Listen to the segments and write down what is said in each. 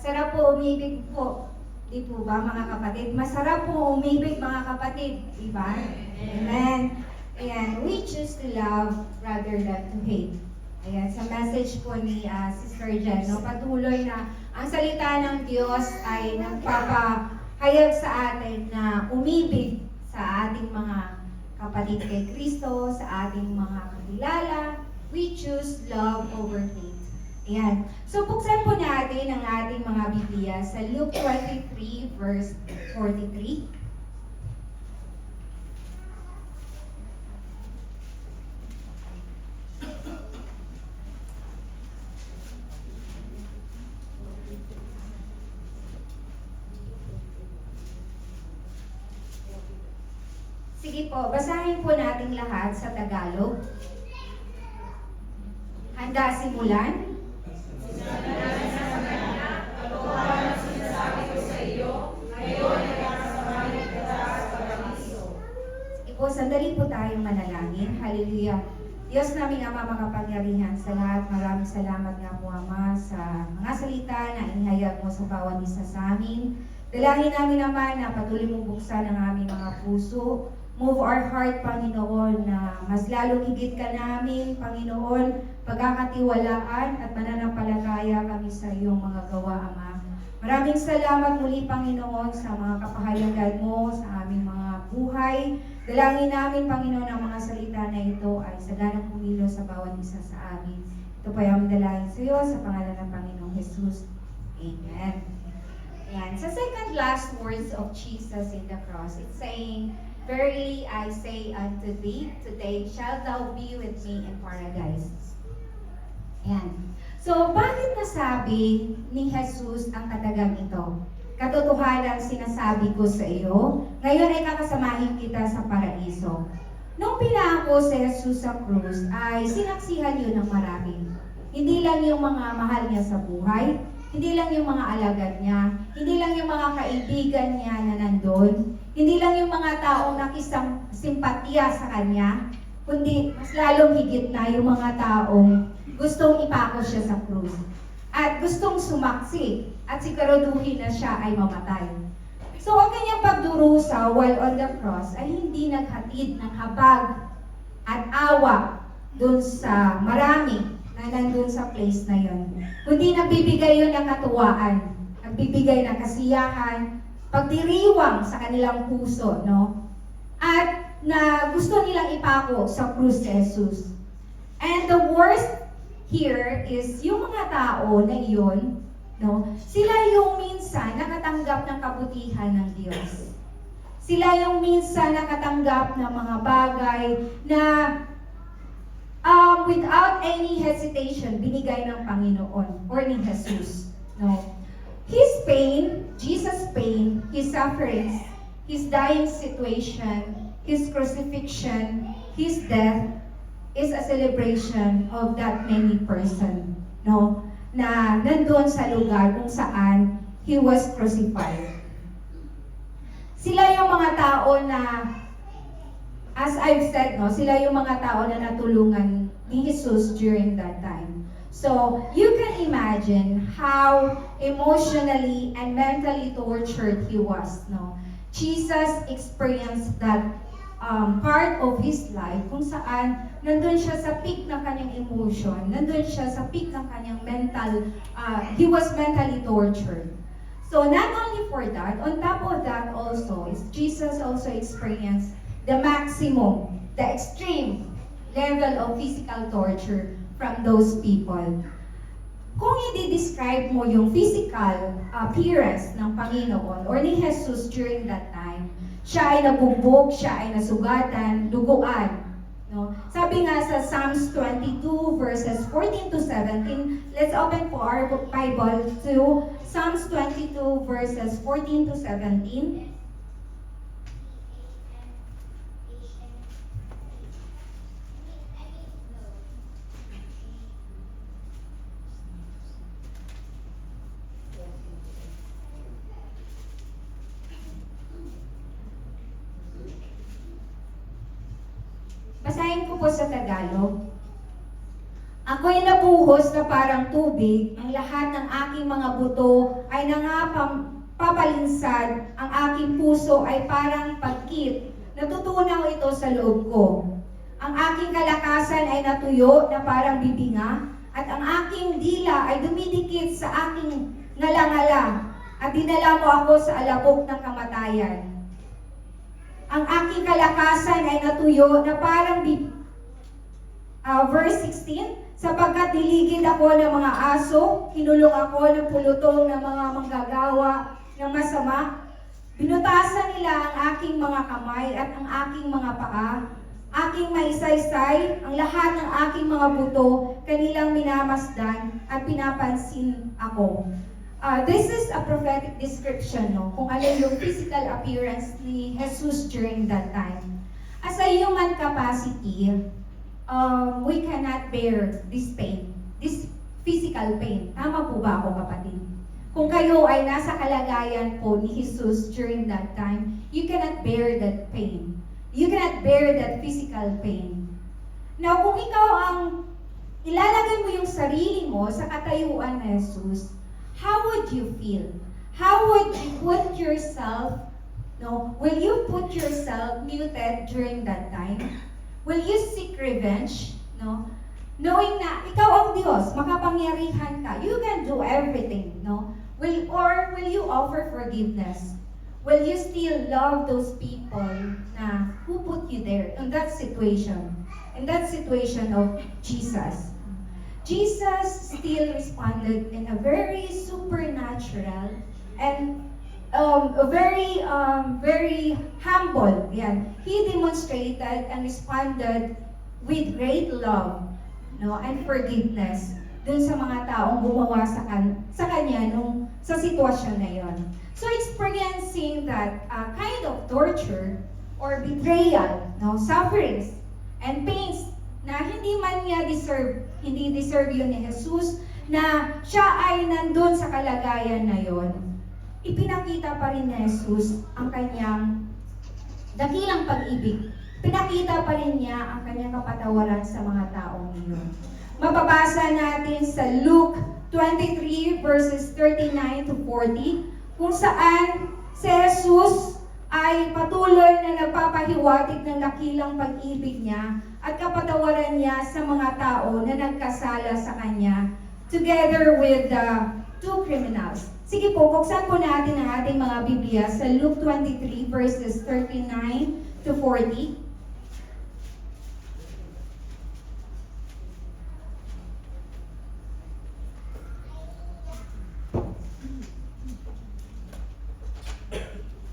Masarap po umibig po. Di po ba mga kapatid? Masarap po umibig mga kapatid. Di ba? Amen. Ayan, we choose to love rather than to hate. Ayan, sa message po ni Sister Jen, no, patuloy na ang salita ng Diyos ay nagpapahayag sa atin na umibig sa ating mga kapatid kay Kristo, sa ating mga kakilala. We choose love over hate. Ayan. So, buksan po natin ang ating mga Biblia sa Luke 23, verse 43. Sige po, basahin po natin lahat sa Tagalog. Handa simulan? Sige po, sandali po tayong manalangin. Hallelujah. Diyos naming Ama makapangyarihan sa lahat, maraming salamat nga po Ama sa mga salita na inihayag mo sa bawat isa sa amin. Dalangin namin naman na patuloy mong buksan ang aming mga puso. Move our heart, Panginoon, na mas lalong higit ka namin, Panginoon, pagkakatiwalaan at mananampalataya kami sa iyong mga gawa, Ama. Maraming salamat muli, Panginoon, sa mga kapahayagan mo sa aming mga buhay. Dalangin namin, Panginoon, ang mga salita na ito ay saganang kumilos sa bawat isa sa amin. Ito po ay aming dalangin sa iyo sa pangalan ng Panginoong Jesus. Amen. Ayan. Sa second last words of Jesus in the cross, it's saying, "Verily I say unto thee, today shalt thou be with me in paradise." Ayan. So, bakit nasabi ni Jesus ang katagang ito? Katotohanan sinasabi ko sa iyo, ngayon ay kakasamahin kita sa paraiso. Nung pinako si Jesus sa krus, ay sinaksihan yun ng marami. Hindi lang yung mga mahal niya sa buhay, hindi lang yung mga alagad niya, hindi lang yung mga kaibigan niya na nandun, hindi lang yung mga taong nakisang simpatya sa kanya, kundi mas lalong higit na yung mga taong gustong ipako siya sa krus. At gustong sumaksi at siguraduhin na siya ay mamatay. So ang kanyang pagdurusa while on the cross ay hindi naghatid ng habag at awa dun sa marami na nandun sa place na yon. Kundi nagbibigay yun ng katuwaan, nagbibigay ng kasiyahan, pagdiriwang sa kanilang puso, no? At na gusto nilang ipako sa krus si Jesus. And the worst here is yung mga tao na iyon, no? Sila yung minsan nakatanggap ng kabutihan ng Diyos. Sila yung minsan nakatanggap ng mga bagay na without any hesitation, binigay ng Panginoon or ni Jesus. No? His pain, Jesus' pain, His sufferings, His dying situation, His crucifixion, His death, is a celebration of that many person. No? Na nandun sa lugar kung saan He was crucified. Sila yung mga tao na as I've said, no, sila yung mga tao na natulungan ni Jesus during that time. So, you can imagine how emotionally and mentally tortured he was, no? Jesus experienced that part of his life kung saan nandun siya sa peak ng kanyang emotion, nandun siya sa peak ng kanyang mental, he was mentally tortured. So, not only for that, on top of that also, is Jesus also experienced the maximum, the extreme level of physical torture from those people. Kung i-describe mo yung physical appearance ng Panginoon or ni Jesus during that time, siya ay nabugbog, siya ay nasugatan, duguan. No? Sabi nga sa Psalms 22 verses 14 to 17, let's open po our Bible to Psalms 22 verses 14 to 17. Basahin ko po sa Tagalog. Ako'y nabuhos na parang tubig, ang lahat ng aking mga buto ay papalinsad, ang aking puso ay parang pagkit. Natutunaw ito sa loob ko. Ang aking kalakasan ay natuyo na parang bibinga, at ang aking dila ay dumidikit sa aking ngalangala, at dinala mo ako sa alabok ng kamatayan. Ang aking kalakasan ay natuyo na parang verse 16, sapagkat niligid ako ng mga aso, kinulong ako ng pulutong ng mga manggagawa ng masama. Binutasan nila ang aking mga kamay at ang aking mga paa, aking maisaysay, ang lahat ng aking mga buto, kanilang minamasdan at pinapansin ako. This is a prophetic description, no? Kung ano yung physical appearance ni Jesus during that time. As a human capacity, we cannot bear this pain, this physical pain. Tama po ba ako, kapatid? Kung kayo ay nasa kalagayan po ni Jesus during that time, you cannot bear that pain. You cannot bear that physical pain. Now, kung ikaw ang ilalagay mo yung sarili mo sa katayuan ni Jesus, how would you feel? How would you put yourself, will you put yourself muted during that time? Will you seek revenge? No? Knowing na ikaw ang Diyos, makapangyarihan ka, you can do everything, no? Will you offer forgiveness? Will you still love those people na who put you there in that situation? In that situation of Jesus. Jesus still responded in a very supernatural and very humble. Yan. He demonstrated and responded with great love, and forgiveness dun sa mga taong gumawa sa kanya sa sitwasyon na yon. So experiencing that kind of torture or betrayal, sufferings and pains na hindi deserve yun ni Jesus, na siya ay nandun sa kalagayan na yon, ipinakita pa rin ni Jesus ang kanyang dakilang pag-ibig. Pinakita pa rin niya ang kanyang kapatawaran sa mga taong iyon. Mababasa natin sa Luke 23 verses 39 to 40, kung saan si Jesus ay patuloy na nagpapahiwatig ng dakilang pag-ibig niya at kapatawaran niya sa mga tao na nagkasala sa kanya, together with the two criminals. Sige po, buksan po natin ang ating mga Biblia sa Luke 23 verses 39 to 40.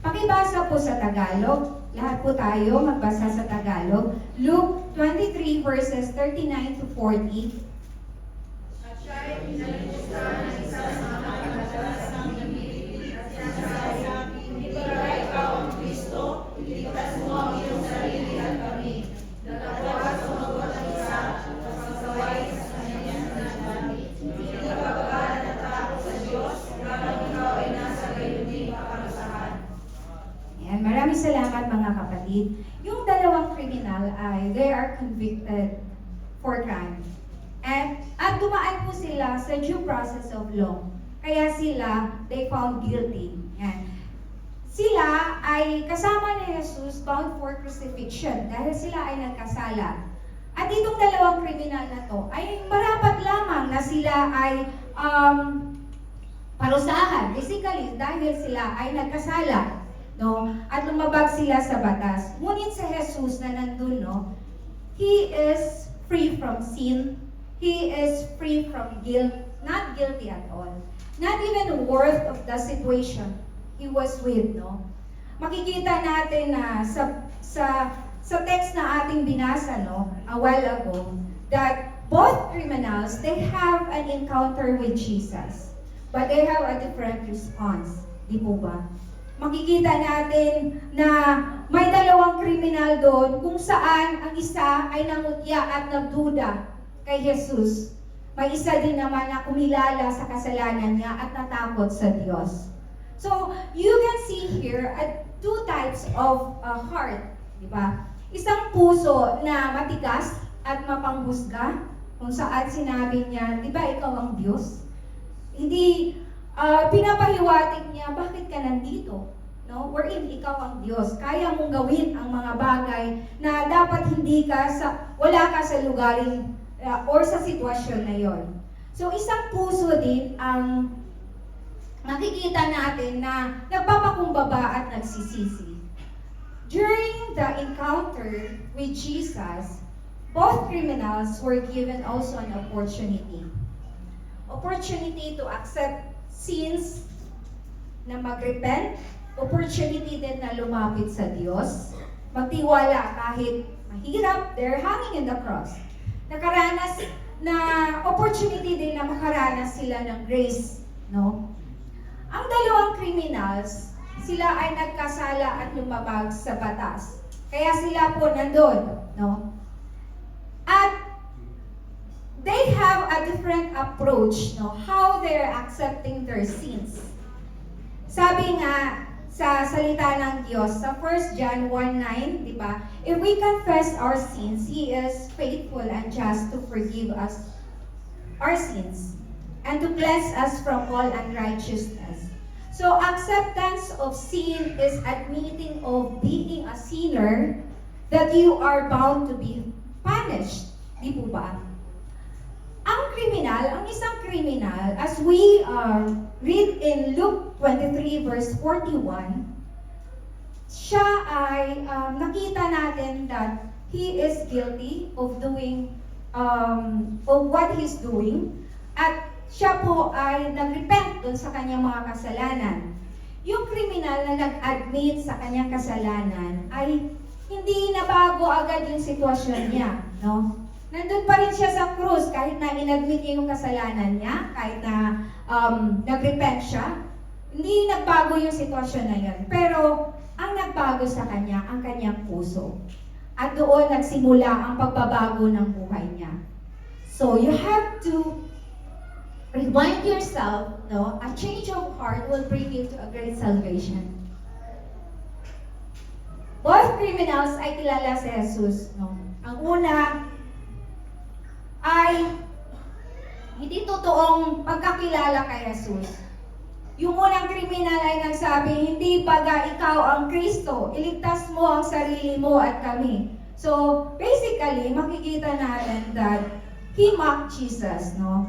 Pakibasa po sa Tagalog. Lahat po tayo magbasa sa Tagalog. Luke 23 verses 39 to 40. At siya'y pinalimutan ng isa sa mga madalas ng namimili at sinasabi, hindi ba ikaw ang Kristo? Iligtas mo ang iyong sarili at kami. Natawa sumagot ang isa, pasasaway sa kanyang sinasabi, hindi ka ba natakot sa Diyos? Kapag ikaw ay nasa gayunding kaparusahan. Ayan, maraming salamat mga kapatid. Yung dalawang kriminal ay they are convicted for crime. At dumaan po sila sa due process of law. Kaya sila, they found guilty. Yan. Sila ay kasama ni Jesus bound for crucifixion dahil sila ay nagkasala. At itong dalawang kriminal na to ay marapat lamang na sila ay parusahan. Basically, dahil sila ay nagkasala. At lumabag sila sa batas. Ngunit si Jesus na nandun, He is free from sin. He is free from guilt, not guilty at all. Not even worth of the situation he was with, Makikita natin na sa text na ating binasa, a while ago, that both criminals, they have an encounter with Jesus. But they have a different response. Di po ba? Makikita natin na may dalawang kriminal doon kung saan ang isa ay nangutya at nagduda kay Jesus. May isa din naman na kumilala sa kasalanan niya at natakot sa Diyos. So, you can see here two types of heart, di ba? Isang puso na matigas at mapanghusga, kung saan sinabi niya, di ba ikaw ang Diyos? Hindi, pinapahiwatig niya, bakit ka nandito? No? Wherein ikaw ang Diyos. Kaya mong gawin ang mga bagay na dapat wala ka sa lugaring or sa sitwasyon na yon. So isang puso din ang nakikita natin na nagpapakumbaba at nagsisisi. During the encounter with Jesus, both criminals were given also an opportunity. Opportunity to accept sins, na mag-repent, opportunity din na lumapit sa Diyos, magtiwala kahit mahirap, they're hanging in the cross. Nakaranas na opportunity din na makaranas sila ng grace, no? Ang dalawang criminals, sila ay nagkasala at lumabag sa batas. Kaya sila po nandun, no? At they have a different approach, no? How they're accepting their sins. Sabi nga sa salita ng Diyos, sa 1 John 1:9, di ba? If we confess our sins, He is faithful and just to forgive us our sins and to cleanse us from all unrighteousness. So, acceptance of sin is admitting of being a sinner, that you are bound to be punished. Di po ba? Ang isang kriminal, as we read in Luke 23 verse 41, siya ay nakita natin that he is guilty of doing, of what he's doing, at siya po ay nag-repent doon sa kanyang mga kasalanan. Yung kriminal na nag-admit sa kanyang kasalanan ay hindi nabago agad yung sitwasyon niya, no? Nandun pa rin siya sa krus kahit na inadmit niya yung kasalanan niya, kahit na nag-repent siya, hindi nagbago yung sitwasyon na yun. Pero ang nagbago sa kanya, ang kanyang puso. At doon nagsimula ang pagbabago ng buhay niya. So you have to remind yourself, no, a change of heart will bring you to a great salvation. Both criminals ay kilala si Jesus, no? Ang una ay hindi totoong pagkakilala kay Jesus. Yung unang kriminal ay nagsabi, hindi baga ikaw ang Kristo, iligtas mo ang sarili mo at kami. So, basically, makikita natin that he mocked Jesus, no?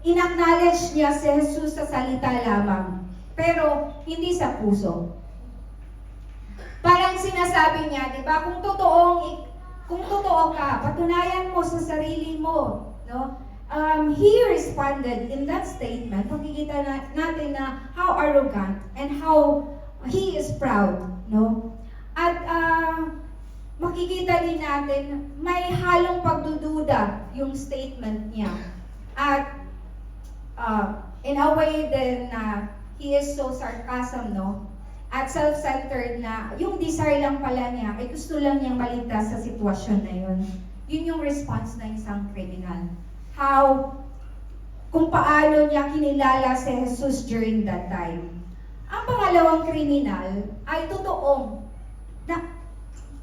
In-acknowledge niya si Jesus sa salita lamang, pero hindi sa puso. Parang sinasabi niya, di ba, kung totoo ka, patunayan mo sa sarili mo, no? He responded in that statement, makikita natin na how arrogant and how he is proud, no? At makikita din natin, may halong pagdududa yung statement niya. At in a way then he is so sarcasm, no? At self-centered na yung desire lang pala niya ay gusto lang niyang maligtas sa sitwasyon na yun. Yun yung response ng isang kriminal. Kung paano niya kinilala si Jesus during that time. Ang pangalawang kriminal ay totoong na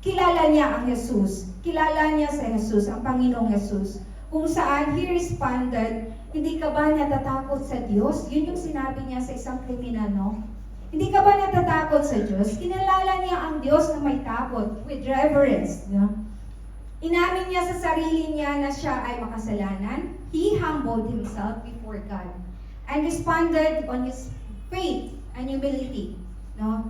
kilala niya ang Jesus. Kilala niya si Jesus, ang Panginoong Jesus. Kung saan he responded, hindi ka ba natatakot sa Diyos? Yun yung sinabi niya sa isang kriminal, no? Hindi ka ba natatakot sa Diyos? Kinalala niya ang Diyos na may takot, with reverence. No? Inamin niya sa sarili niya na siya ay makasalanan. He humbled himself before God and responded on his faith and humility. No?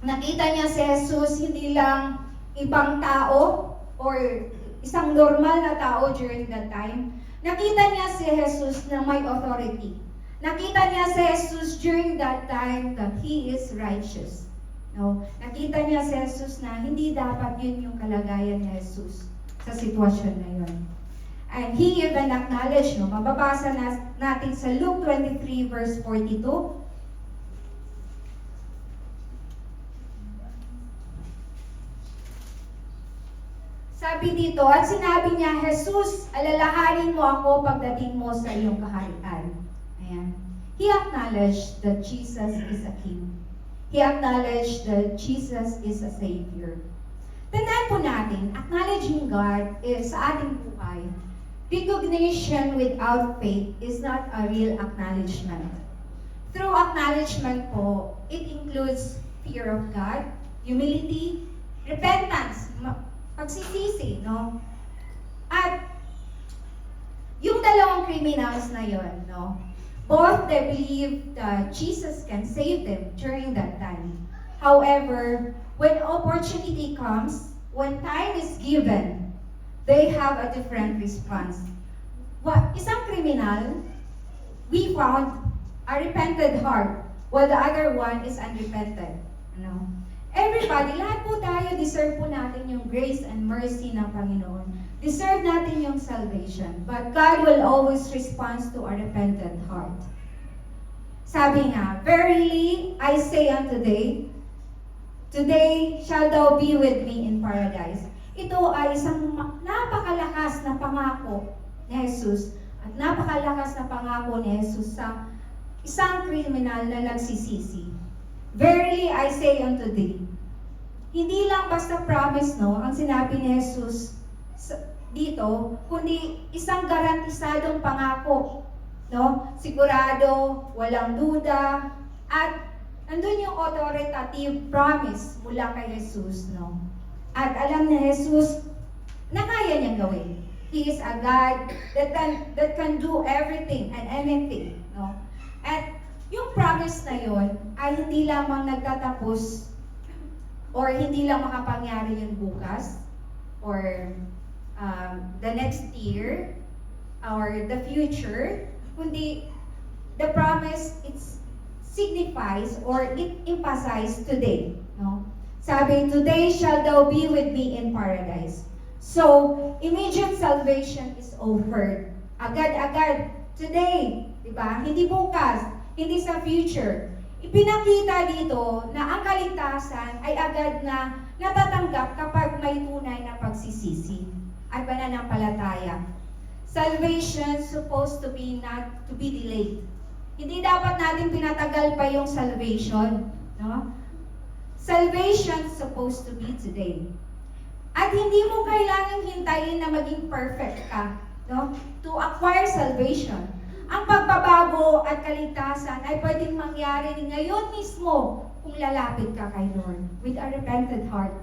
Nakita niya si Jesus hindi lang ibang tao or isang normal na tao during that time. Nakita niya si Jesus na may authority. Nakita niya si Jesus during that time that He is righteous. No? Nakita niya si Jesus na hindi dapat yun yung kalagayan ni Jesus sa sitwasyon na yun. And He even acknowledged, no? Mababasa natin sa Luke 23 verse 42. Sabi dito, at sinabi niya, Jesus, alalahanin mo ako pagdating mo sa iyong kaharian. Ayan. He acknowledged that Jesus is a King. He acknowledged that Jesus is a Savior. Tandaan po natin, acknowledging God is sa ating buhay. Recognition without faith is not a real acknowledgement. Through acknowledgement po, it includes fear of God, humility, repentance, pagsisisi, no? At yung dalawang criminals na yon, no? Both they believed that Jesus can save them during that time. However, when opportunity comes, when time is given, they have a different response. Isang criminal, we found a repented heart, while the other one is unrepented. No? Everybody, lahat po tayo, deserve po natin yung grace and mercy ng Panginoon. Deserve natin yung salvation. But God will always respond to a repentant heart. Sabi nga, verily, I say unto thee, today shall thou be with me in paradise. Ito ay isang napakalakas na pangako ni Jesus at napakalakas na pangako ni Jesus sa isang kriminal na nagsisisi. Verily, I say unto thee. Hindi lang basta promise, no, ang sinabi ni Jesus dito, kundi isang garantisadong pangako, no? Sigurado, walang duda, at nandun yung authoritative promise mula kay Jesus, no? At alam ni Jesus na kaya niyang gawin. He is a God that can do everything and anything, no? At yung promise na yon ay hindi lamang nagtatapos or hindi lang makapangyari yun bukas or the next year or the future, kundi the promise it signifies or it emphasizes today, no? Sabi, today shall thou be with me in paradise. So, immediate salvation is offered. Agad-agad, today, di ba? Hindi bukas, hindi sa future. Ipinakita dito na ang kaligtasan ay agad na natatanggap kapag may tunay na pagsisisi at pananampalataya. Salvation supposed to be not to be delayed. Hindi dapat natin pinatagal pa yung salvation, no? Salvation supposed to be today. At hindi mo kailangang hintayin na maging perfect ka, no? To acquire salvation. Ang pagbabago at kaligtasan ay pwedeng mangyari ngayon mismo kung lalapit ka kay Lord with a repentant heart.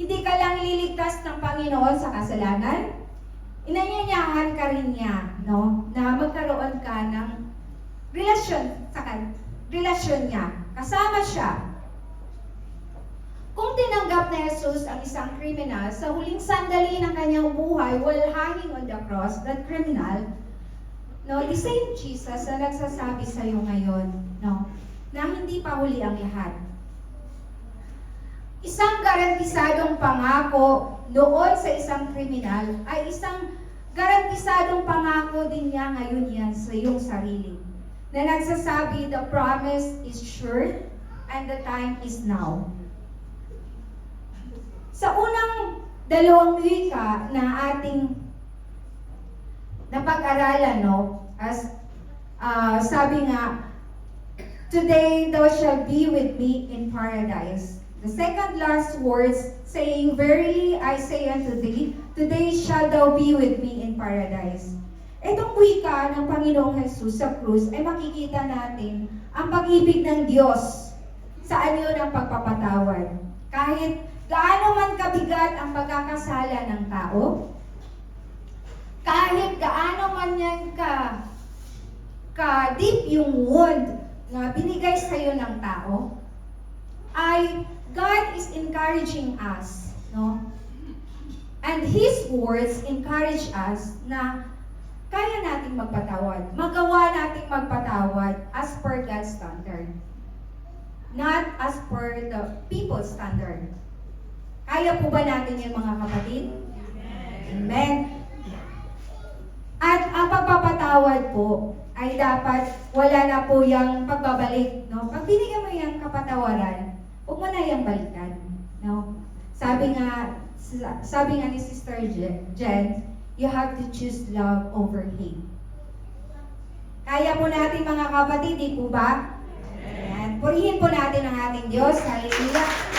Hindi ka lang liligtas ng Panginoon sa kasalanan, inanyanyahan ka rin niya, no? Na magkaroon ka ng relasyon niya, kasama siya. Kung tinanggap ni Jesus ang isang kriminal sa huling sandali ng kanyang buhay while hanging on the cross, that criminal, no, the same Jesus na nagsasabi sa iyo ngayon, no, na hindi pa huli ang lahat. Isang garantisadong pangako noon sa isang kriminal ay isang garantisadong pangako din niya ngayon yan sa iyong sarili. Na nagsasabi, the promise is sure and the time is now. Sa unang dalawang wika na ating napag-aralan, no, as sabi nga, today thou shalt be with me in paradise. The second last words saying, verily I say unto thee, today shalt thou be with me in paradise. Itong wika ng Panginoong Jesus sa krus ay makikita natin ang pag-ibig ng Diyos sa anyo ng pagpapatawad. Kahit gaano man kabigat ang pagkakasala ng tao, kahit gaano man yan ka-deep yung wound na binigay sa iyo ng tao, ay God is encouraging us, no? And His words encourage us na kaya nating magpatawad. Magawa nating magpatawad as per God's standard. Not as per the people's standard. Kaya po ba natin yan, mga kapatid? Amen. At ang pagpapatawad po ay dapat wala na po yung pagbabalik, no? Pag binigyan mo yung kapatawaran, huwag mo na yung balikan, no? Sabi nga ni Sister Jen, you have to choose love over hate. Kaya po natin, mga kapatid, di po ba? Ayan. Purihin po natin ang ating Diyos. Hallelujah.